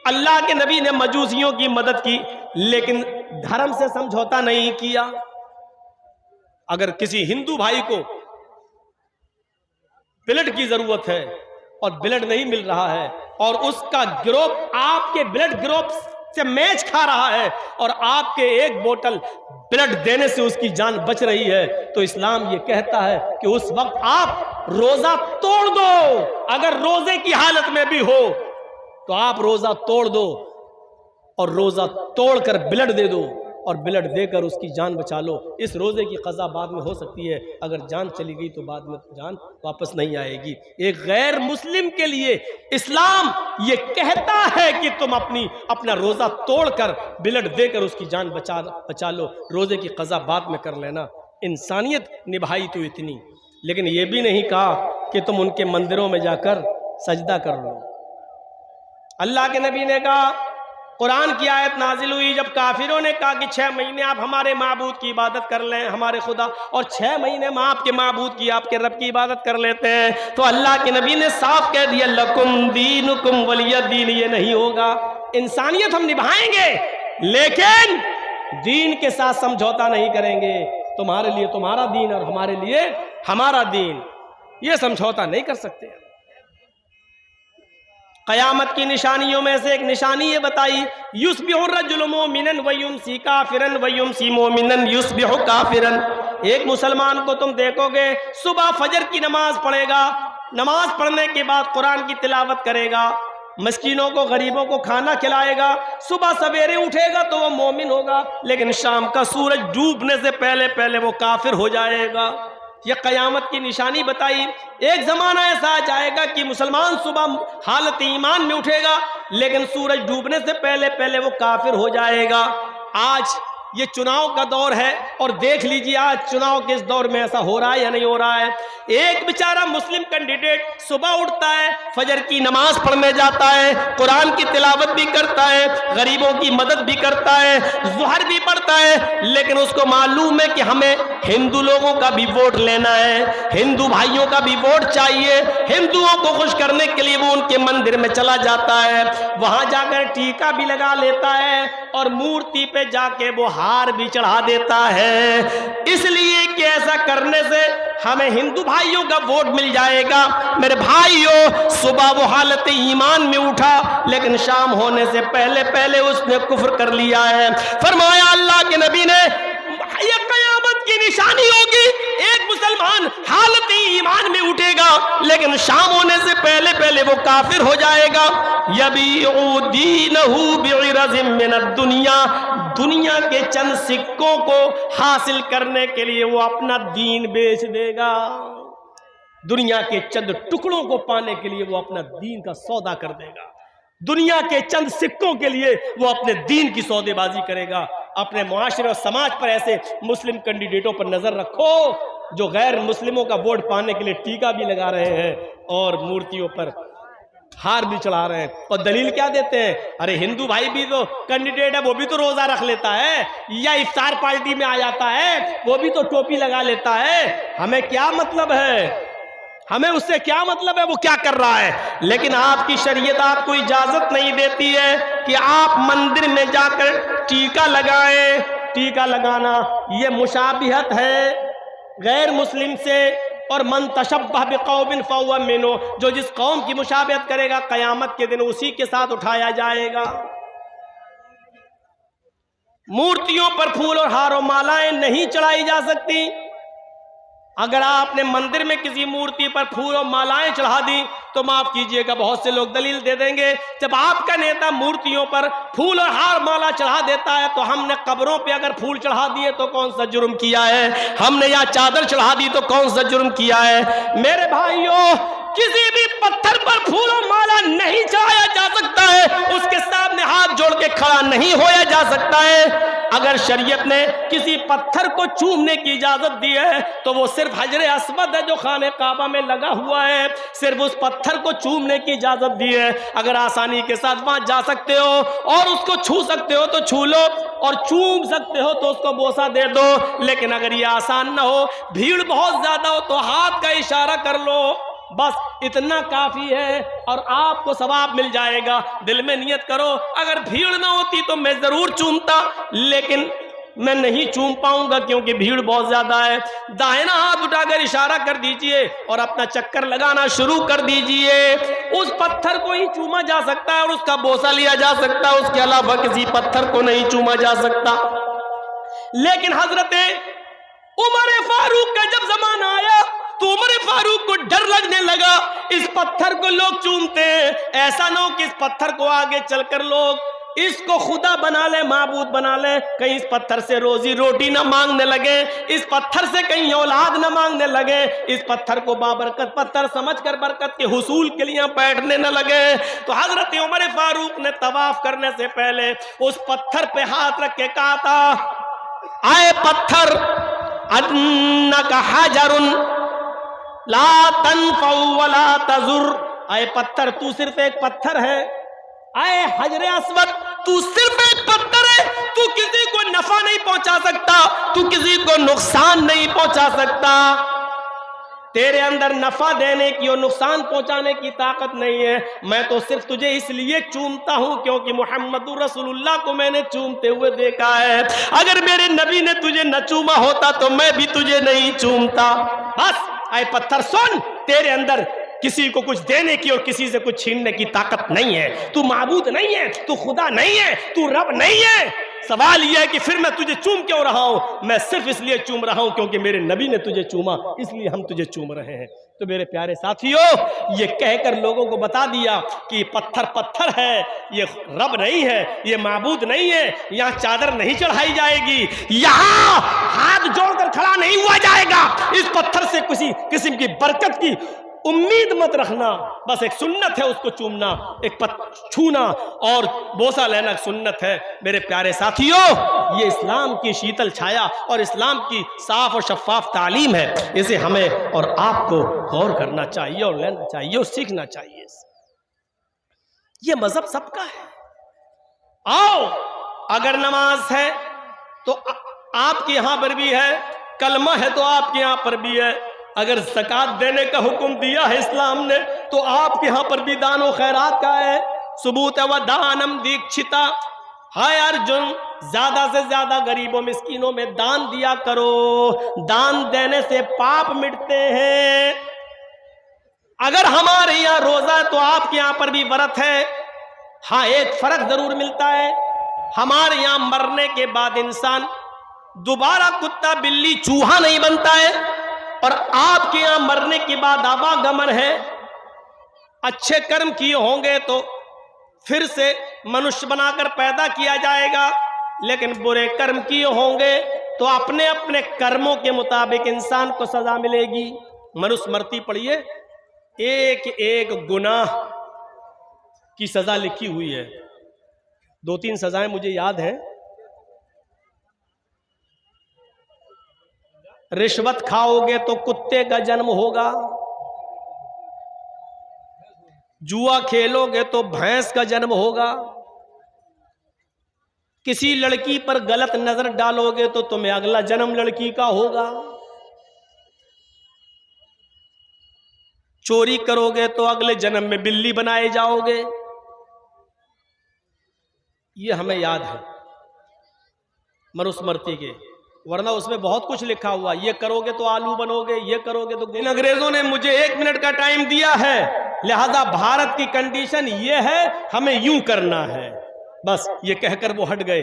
اللہ کے نبی نے مجوسیوں کی مدد کی لیکن دھرم سے سمجھوتا نہیں کیا۔ اگر کسی ہندو بھائی کو بلڈ کی ضرورت ہے اور بلڈ نہیں مل رہا ہے اور اس کا گروپ آپ کے بلڈ گروپ سے میچ کھا رہا ہے اور آپ کے ایک بوتل بلڈ دینے سے اس کی جان بچ رہی ہے، تو اسلام یہ کہتا ہے کہ اس وقت آپ روزہ توڑ دو۔ اگر روزے کی حالت میں بھی ہو تو آپ روزہ توڑ دو اور روزہ توڑ کر بلڈ دے دو اور بلڈ دے کر اس کی جان بچا لو۔ اس روزے کی قضا بعد میں ہو سکتی ہے، اگر جان چلی گئی تو بعد میں جان واپس نہیں آئے گی۔ ایک غیر مسلم کے لیے اسلام یہ کہتا ہے کہ تم اپنا روزہ توڑ کر بلڈ دے کر اس کی جان بچا لو، روزے کی قضا بعد میں کر لینا۔ انسانیت نبھائی تو اتنی، لیکن یہ بھی نہیں کہا کہ تم ان کے مندروں میں جا کر سجدہ کر لو۔ اللہ کے نبی نے کہا، قرآن کی آیت نازل ہوئی جب کافروں نے کہا کہ 6 مہینے آپ ہمارے معبود کی عبادت کر لیں، ہمارے خدا، اور 6 مہینے ہم آپ کے معبود کی، آپ کے رب کی عبادت کر لیتے ہیں، تو اللہ کے نبی نے صاف کہہ دیا لکم دینکم ولی دین، یہ نہیں ہوگا۔ انسانیت ہم نبھائیں گے لیکن دین کے ساتھ سمجھوتا نہیں کریں گے۔ تمہارے لیے تمہارا دین اور ہمارے لیے ہمارا دین، یہ سمجھوتا نہیں کر سکتے۔ قیامت کی نشانیوں میں سے ایک نشانی یہ بتائی، یصبح الرجل مومنا ویمسی کافرا ویمسی مومنا یصبح کافرا۔ ایک مسلمان کو تم دیکھو گے صبح فجر کی نماز پڑھے گا، نماز پڑھنے کے بعد قرآن کی تلاوت کرے گا، مسکینوں کو غریبوں کو کھانا کھلائے گا، صبح سویرے اٹھے گا تو وہ مومن ہوگا، لیکن شام کا سورج ڈوبنے سے پہلے وہ کافر ہو جائے گا۔ یہ قیامت کی نشانی بتائی۔ ایک زمانہ ایسا جائے گا کہ مسلمان صبح حالت ایمان میں اٹھے گا لیکن سورج ڈوبنے سے پہلے وہ کافر ہو جائے گا۔ آج یہ چناؤ کا دور ہے اور دیکھ لیجئے آج چناؤ کے اس دور میں ایسا ہو رہا ہے یا نہیں ہو رہا ہے۔ ایک بیچارہ مسلم کینڈیڈیٹ صبح اٹھتا ہے، فجر کی نماز پڑھنے جاتا ہے، قرآن کی تلاوت بھی کرتا ہے، غریبوں کی مدد بھی کرتا ہے، ظہر بھی پڑھتا ہے، لیکن اس کو معلوم ہے کہ ہمیں ہندو لوگوں کا بھی ووٹ لینا ہے، ہندو بھائیوں کا بھی ووٹ چاہیے۔ ہندوؤں کو خوش کرنے کے لیے وہ ان کے مندر میں چلا جاتا ہے، وہاں جا کر ٹیکا بھی لگا لیتا ہے اور مورتی پہ جا کے وہ ہار بھی چڑھا دیتا ہے، اس لیے کہ ایسا کرنے سے ہمیں ہندو بھائیوں کا ووٹ مل جائے گا۔ میرے بھائیوں، صبح وہ حالت ایمان میں اٹھا لیکن شام ہونے سے پہلے اس نے کفر کر لیا ہے۔ فرمایا اللہ کے نبی نے یہ قیامت کی نشانی ہوگی، ایک مسلمان حالت ایمان میں اٹھے گا لیکن شام ہونے سے پہلے وہ کافر ہو جائے گا۔ یبیع دینہ بعرض من الدنیا، دنیا کے چند سکوں کو حاصل کرنے کے لیے وہ اپنا دین بیچ دے گا، دنیا کے چند ٹکڑوں کو پانے کے لیے وہ اپنا دین کا سودا کر دے گا، دنیا کے چند سکوں کے لیے وہ اپنے دین کی سودے بازی کرے گا۔ اپنے معاشرے اور سماج پر ایسے مسلم کینڈیڈیٹوں پر نظر رکھو جو غیر مسلموں کا ووٹ پانے کے لیے ٹیکا بھی لگا رہے ہیں اور مورتیوں پر ہار بھی چڑھا رہے ہیں، اور دلیل کیا دیتے ہیں؟ ارے ہندو بھائی بھی تو کینڈیڈیٹ ہے، وہ بھی تو روزہ رکھ لیتا ہے یا افطار پارٹی میں آ جاتا ہے، وہ بھی تو ٹوپی لگا لیتا ہے، ہمیں کیا مطلب ہے؟ ہمیں اس سے کیا مطلب ہے وہ کیا کر رہا ہے؟ لیکن آپ کی شریعت آپ کو اجازت نہیں دیتی ہے کہ آپ مندر میں جا کر ٹیکا لگائیں۔ ٹیکا لگانا یہ مشابہت ہے غیر مسلم سے، اور من تشبہ بقوم فہو منہ، جو جس قوم کی مشابہت کرے گا قیامت کے دن اسی کے ساتھ اٹھایا جائے گا۔ مورتیوں پر پھول اور ہار و مالائیں نہیں چڑھائی جا سکتی۔ اگر آپ نے مندر میں کسی مورتی پر پھول اور مالائیں چڑھا دی تو معاف کیجئے گا بہت سے لوگ دلیل دے دیں گے جب آپ کا نیتا مورتیوں پر پھول اور ہار مالا چڑھا دیتا ہے تو ہم نے قبروں پہ اگر پھول چڑھا دیے تو کون سا جرم کیا ہے؟ ہم نے یا چادر چڑھا دی تو کون سا جرم کیا ہے؟ میرے بھائیوں، کسی بھی پتھر پر پھول و مالا نہیں چڑھایا جا سکتا ہے، اس کے سامنے ہاتھ جوڑ کے کھڑا نہیں ہویا جا سکتا ہے۔ اگر شریعت نے کسی پتھر کو چومنے کی اجازت دی ہے تو وہ صرف حجر اسود ہے جو خانہ کعبہ میں لگا ہوا ہے، صرف اس پتھر کو چومنے کی اجازت دی ہے۔ اگر آسانی کے ساتھ وہاں جا سکتے ہو اور اس کو چھو سکتے ہو تو چھو لو، اور چوم سکتے ہو تو اس کو بوسہ دے دو، لیکن اگر یہ آسان نہ ہو، بھیڑ بہت زیادہ ہو تو ہاتھ کا اشارہ کر لو، بس اتنا کافی ہے اور آپ کو ثواب مل جائے گا. دل میں نیت کرو اگر بھیڑ نہ ہوتی تو میں ضرور چومتا, لیکن میں نہیں چوم پاؤں گا کیونکہ بھیڑ بہت زیادہ ہے. دائنا ہاتھ اٹھا کر اشارہ کر دیجئے اور اپنا چکر لگانا شروع کر دیجئے. اس پتھر کو ہی چوما جا سکتا ہے اور اس کا بوسہ لیا جا سکتا ہے, اس کے علاوہ کسی پتھر کو نہیں چوما جا سکتا. لیکن حضرت عمر فاروق کا جب زمانہ آیا تو عمر فاروق کو ڈر لگنے لگا, اس پتھر کو لوگ چومتے ہیں, ایسا نہ ہو کہ اس پتھر کو آگے چل کر لوگ اس کو خدا بنا لے, معبود بنا لے, کہیں اس پتھر سے روزی روٹی نہ مانگنے لگے, اس پتھر سے کہیں اولاد نہ مانگنے لگے, اس پتھر کو بابرکت پتھر سمجھ کر برکت کے حصول کے لیے بیٹھنے نہ لگے. تو حضرت عمر فاروق نے طواف کرنے سے پہلے اس پتھر پہ ہاتھ رکھ کے کہا تھا, اے پتھر انک حجر لا تنفع ولا تضر, اے پتھر تو صرف ایک پتھر ہے, اے حجر اسود تو صرف ایک پتھر ہے, تو کسی کو نفع نہیں پہنچا سکتا, تو کسی کو نقصان نہیں پہنچا سکتا. تیرے اندر نفع دینے کی اور نقصان پہنچانے کی طاقت نہیں ہے. میں تو صرف تجھے اس لیے چومتا ہوں کیونکہ محمد رسول اللہ کو میں نے چومتے ہوئے دیکھا ہے. اگر میرے نبی نے تجھے نہ چوما ہوتا تو میں بھی تجھے نہیں چومتا. بس اے پتھر سن, تیرے اندر کسی کو کچھ دینے کی اور کسی سے کچھ چھیننے کی طاقت نہیں ہے. تو معبود نہیں ہے, تو خدا نہیں ہے, تو رب نہیں ہے. سوال یہ ہے کہ پھر میں تجھے چوم کیوں رہا ہوں؟ میں صرف اس لیے چوم رہا ہوں کیونکہ میرے نبی نے تجھے چوما, اس لیے ہم تجھے چوم رہے ہیں. تو میرے پیارے ساتھیوں, یہ کہہ کر لوگوں کو بتا دیا کہ یہ پتھر پتھر ہے, یہ رب نہیں ہے, یہ معبود نہیں ہے, یہاں چادر نہیں چڑھائی جائے گی, یہاں ہاتھ جوڑ کر کھڑا نہیں ہوا جائے گا, اس پتھر سے کسی قسم کی برکت کی امید مت رکھنا. بس ایک سنت ہے اس کو چومنا, ایک چھونا اور بوسہ لینا سنت ہے. میرے پیارے ساتھیوں, یہ اسلام کی شیتل چھایا اور اسلام کی صاف اور شفاف تعلیم ہے. اسے ہمیں اور آپ کو غور کرنا چاہیے اور لینا چاہیے اور سیکھنا چاہیے. یہ مذہب سب کا ہے. آؤ, اگر نماز ہے تو آپ کے یہاں پر بھی ہے, کلمہ ہے تو آپ کے یہاں پر بھی ہے, اگر زکوٰۃ دینے کا حکم دیا ہے اسلام نے تو آپ کے ہاں پر بھی دان و خیرات کا ہے. ثبوت و دانم دیکھتا, ہائے ارجن زیادہ سے زیادہ غریبوں مسکینوں میں دان دیا کرو, دان دینے سے پاپ مٹتے ہیں. اگر ہمارے یہاں روزہ ہے تو آپ کے یہاں پر بھی ورت ہے. ہاں, ایک فرق ضرور ملتا ہے, ہمارے یہاں مرنے کے بعد انسان دوبارہ کتا بلی چوہا نہیں بنتا ہے, اور آپ کے یہاں مرنے کے بعد آواگمن ہے. اچھے کرم کیے ہوں گے تو پھر سے منشیہ بنا کر پیدا کیا جائے گا, لیکن برے کرم کیے ہوں گے تو اپنے اپنے کرموں کے مطابق انسان کو سزا ملے گی. منوسمرتی پڑھیے, ایک ایک گناہ کی سزا لکھی ہوئی ہے. 2-3 سزائیں مجھے یاد ہیں. رشوت کھاؤ گے تو کتے کا جنم ہوگا, جوا کھیلو گے تو بھینس کا جنم ہوگا, کسی لڑکی پر غلط نظر ڈالو گے تو تمہیں اگلا جنم لڑکی کا ہوگا, چوری کرو گے تو اگلے جنم میں بلی بنائے جاؤ گے. یہ ہمیں یاد ہے منوسمرتی کے, ورنہ اس میں بہت کچھ لکھا ہوا, یہ کرو گے تو آلو بنو گے, یہ کرو گے تو. ان انگریزوں نے مجھے 1 منٹ کا ٹائم دیا ہے, لہذا بھارت کی کنڈیشن یہ ہے, ہمیں یوں کرنا ہے. بس یہ کہہ کر وہ ہٹ گئے,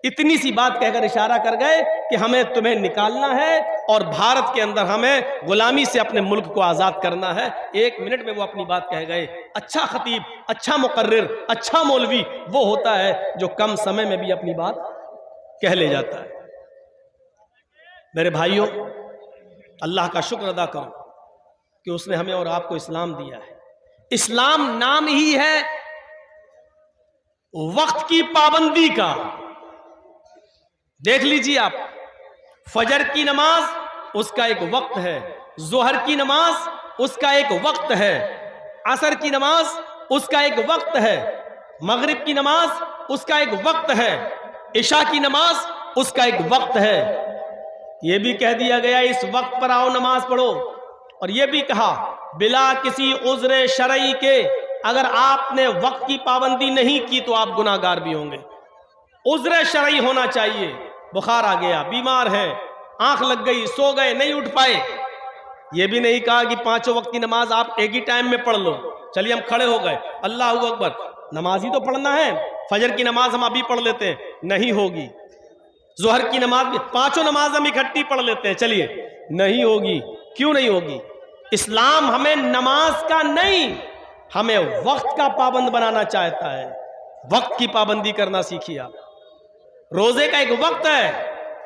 اتنی سی بات کہہ کر اشارہ کر گئے کہ ہمیں تمہیں نکالنا ہے اور بھارت کے اندر ہمیں غلامی سے اپنے ملک کو آزاد کرنا ہے. 1 منٹ میں وہ اپنی بات کہہ گئے. اچھا خطیب, اچھا مقرر, اچھا مولوی وہ ہوتا ہے جو کم سمے میں بھی اپنی بات کہہ لے جاتا ہے. میرے بھائیوں, اللہ کا شکر ادا کرو کہ اس نے ہمیں اور آپ کو اسلام دیا ہے. اسلام نام ہی ہے وقت کی پابندی کا. دیکھ لیجیے آپ, فجر کی نماز اس کا ایک وقت ہے, ظہر کی نماز اس کا ایک وقت ہے, عصر کی نماز اس کا ایک وقت ہے, مغرب کی نماز اس کا ایک وقت ہے, عشاء کی نماز اس کا ایک وقت ہے. یہ بھی کہہ دیا گیا اس وقت پر آؤ نماز پڑھو, اور یہ بھی کہا بلا کسی عذر شرعی کے اگر آپ نے وقت کی پابندی نہیں کی تو آپ گناہ گار بھی ہوں گے. عذر شرعی ہونا چاہیے. بخار آ گیا، بیمار ہے، آنکھ لگ گئی، سو گئے، نہیں اٹھ پائے. یہ بھی نہیں کہا کہ پانچوں وقت کی نماز آپ ایک ہی ٹائم میں پڑھ لو. چلیے ہم کھڑے ہو گئے، اللہ اکبر، نماز ہی تو پڑھنا ہے، فجر کی نماز ہم ابھی پڑھ لیتے ہیں، نہیں ہوگی. ظہر کی نماز بھی، پانچوں نماز ہم اکٹھی پڑھ لیتے ہیں، چلیے نہیں ہوگی. کیوں نہیں ہوگی؟ اسلام ہمیں نماز کا نہیں، ہمیں وقت کا پابند بنانا چاہتا ہے. وقت کی پابندی کرنا سیکھیے. آپ روزے کا ایک وقت ہے،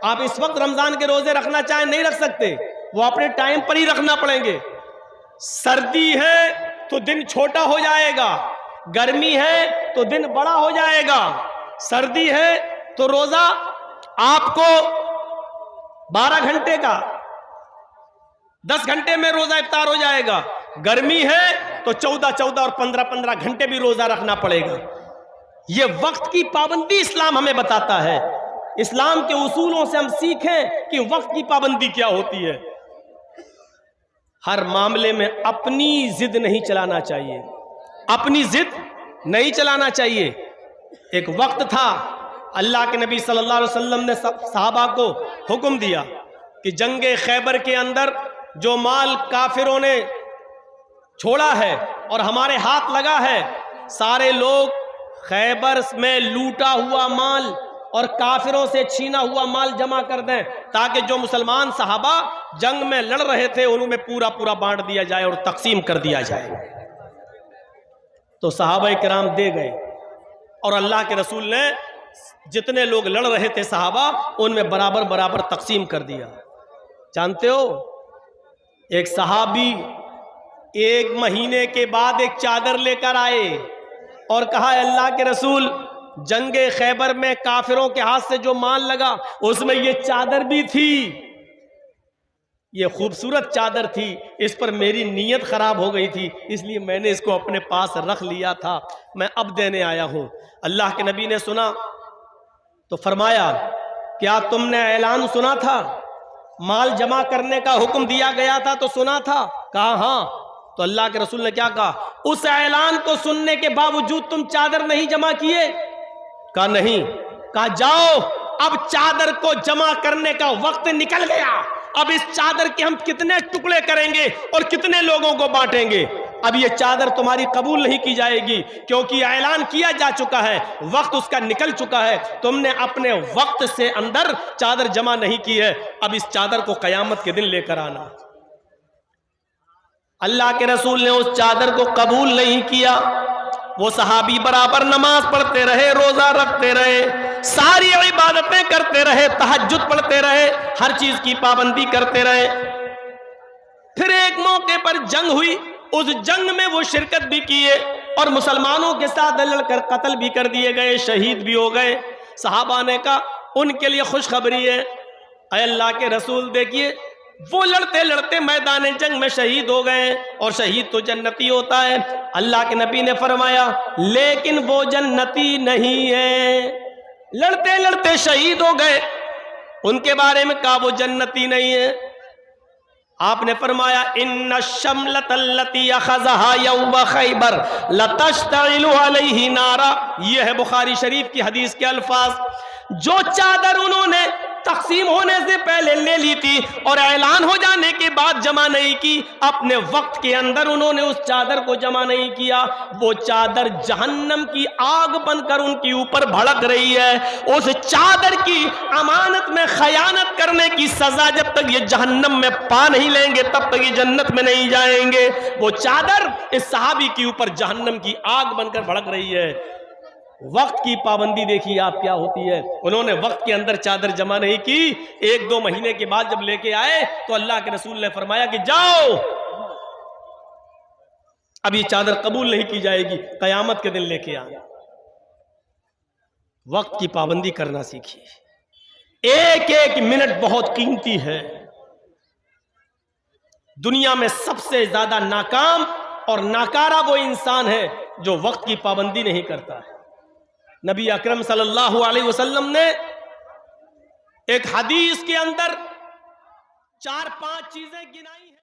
آپ اس وقت رمضان کے روزے رکھنا چاہیں نہیں رکھ سکتے، وہ اپنے ٹائم پر ہی رکھنا پڑیں گے. سردی ہے تو دن چھوٹا ہو جائے گا، گرمی ہے تو دن بڑا ہو جائے گا. سردی ہے تو روزہ آپ کو 12 گھنٹے کا 10 گھنٹے میں روزہ افطار ہو جائے گا. گرمی ہے تو 14 اور 15 گھنٹے بھی روزہ رکھنا پڑے گا. یہ وقت کی پابندی اسلام ہمیں بتاتا ہے. اسلام کے اصولوں سے ہم سیکھیں کہ وقت کی پابندی کیا ہوتی ہے. ہر معاملے میں اپنی ضد نہیں چلانا چاہیے، اپنی ضد نہیں چلانا چاہیے. ایک وقت تھا اللہ کے نبی صلی اللہ علیہ وسلم نے صحابہ کو حکم دیا کہ جنگ خیبر کے اندر جو مال کافروں نے چھوڑا ہے اور ہمارے ہاتھ لگا ہے، سارے لوگ خیبر میں لوٹا ہوا مال اور کافروں سے چھینا ہوا مال جمع کر دیں تاکہ جو مسلمان صحابہ جنگ میں لڑ رہے تھے انہوں میں پورا بانٹ دیا جائے اور تقسیم کر دیا جائے. تو صحابہ کرام دے گئے اور اللہ کے رسول نے جتنے لوگ لڑ رہے تھے صحابہ ان میں برابر تقسیم کر دیا. جانتے ہو ایک صحابی 1 مہینے کے بعد ایک چادر لے کر آئے اور کہا اللہ کے رسول جنگ خیبر میں کافروں کے ہاتھ سے جو مال لگا اس میں یہ چادر بھی تھی، یہ خوبصورت چادر تھی، اس پر میری نیت خراب ہو گئی تھی اس لیے میں نے اس کو اپنے پاس رکھ لیا تھا، میں اب دینے آیا ہوں. اللہ کے نبی نے سنا تو فرمایا کیا تم نے اعلان سنا تھا؟ مال جمع کرنے کا حکم دیا گیا تھا تو سنا تھا؟ کہا ہاں. تو اللہ کے رسول نے کیا کہا؟ اس اعلان کو سننے کے باوجود تم چادر نہیں جمع کیے؟ کہا نہیں. کہا جاؤ اب چادر کو جمع کرنے کا وقت نکل گیا، اب اس چادر کے ہم کتنے ٹکڑے کریں گے اور کتنے لوگوں کو بانٹیں گے. اب یہ چادر تمہاری قبول نہیں کی جائے گی کیونکہ اعلان کیا جا چکا ہے، وقت اس کا نکل چکا ہے، تم نے اپنے وقت سے اندر چادر جمع نہیں کی ہے، اب اس چادر کو قیامت کے دن لے کر آنا. اللہ کے رسول نے اس چادر کو قبول نہیں کیا. وہ صحابی برابر نماز پڑھتے رہے، روزہ رکھتے رہے، ساری عبادتیں کرتے رہے، تہجد پڑھتے رہے، ہر چیز کی پابندی کرتے رہے. پھر ایک موقع پر جنگ ہوئی، اس جنگ میں وہ شرکت بھی کیے اور مسلمانوں کے ساتھ لڑ کر قتل بھی کر دیے گئے، شہید بھی ہو گئے. صحابہ نے کہا ان کے لیے خوشخبری ہے. اے اللہ کے رسول دیکھیے وہ لڑتے لڑتے میدان جنگ میں شہید ہو گئے اور شہید تو جنتی ہوتا ہے. اللہ کے نبی نے فرمایا لیکن وہ جنتی نہیں ہے. لڑتے لڑتے شہید ہو گئے، ان کے بارے میں کہا وہ جنتی نہیں ہے. آپ نے فرمایا ان الشملۃ التي اخذها يوم خیبر لتشتعل علیہ نارا. یہ ہے بخاری شریف کی حدیث کے الفاظ. جو چادر انہوں نے تقسیم ہونے سے پہلے لے لی تھی اور اعلان ہو جانے کے بعد جمع نہیں کی، اپنے وقت کے اندر انہوں نے اس چادر کو جمع نہیں کیا، وہ چادر جہنم کی آگ بن کر ان کے اوپر بھڑک رہی ہے. اس چادر کی امانت میں خیانت کرنے کی سزا جب تک یہ جہنم میں پا نہیں لیں گے تب تک یہ جنت میں نہیں جائیں گے. وہ چادر اس صحابی کے اوپر جہنم کی آگ بن کر بھڑک رہی ہے. وقت کی پابندی دیکھیے آپ کیا ہوتی ہے. انہوں نے وقت کے اندر چادر جمع نہیں کی، 1-2 مہینے کے بعد جب لے کے آئے تو اللہ کے رسول نے فرمایا کہ جاؤ اب یہ چادر قبول نہیں کی جائے گی، قیامت کے دن لے کے آنا. وقت کی پابندی کرنا سیکھیے. ایک ایک منٹ بہت قیمتی ہے. دنیا میں سب سے زیادہ ناکام اور ناکارہ وہ انسان ہے جو وقت کی پابندی نہیں کرتا ہے. نبی اکرم صلی اللہ علیہ وسلم نے ایک حدیث کے اندر 4-5 چیزیں گنائی ہیں.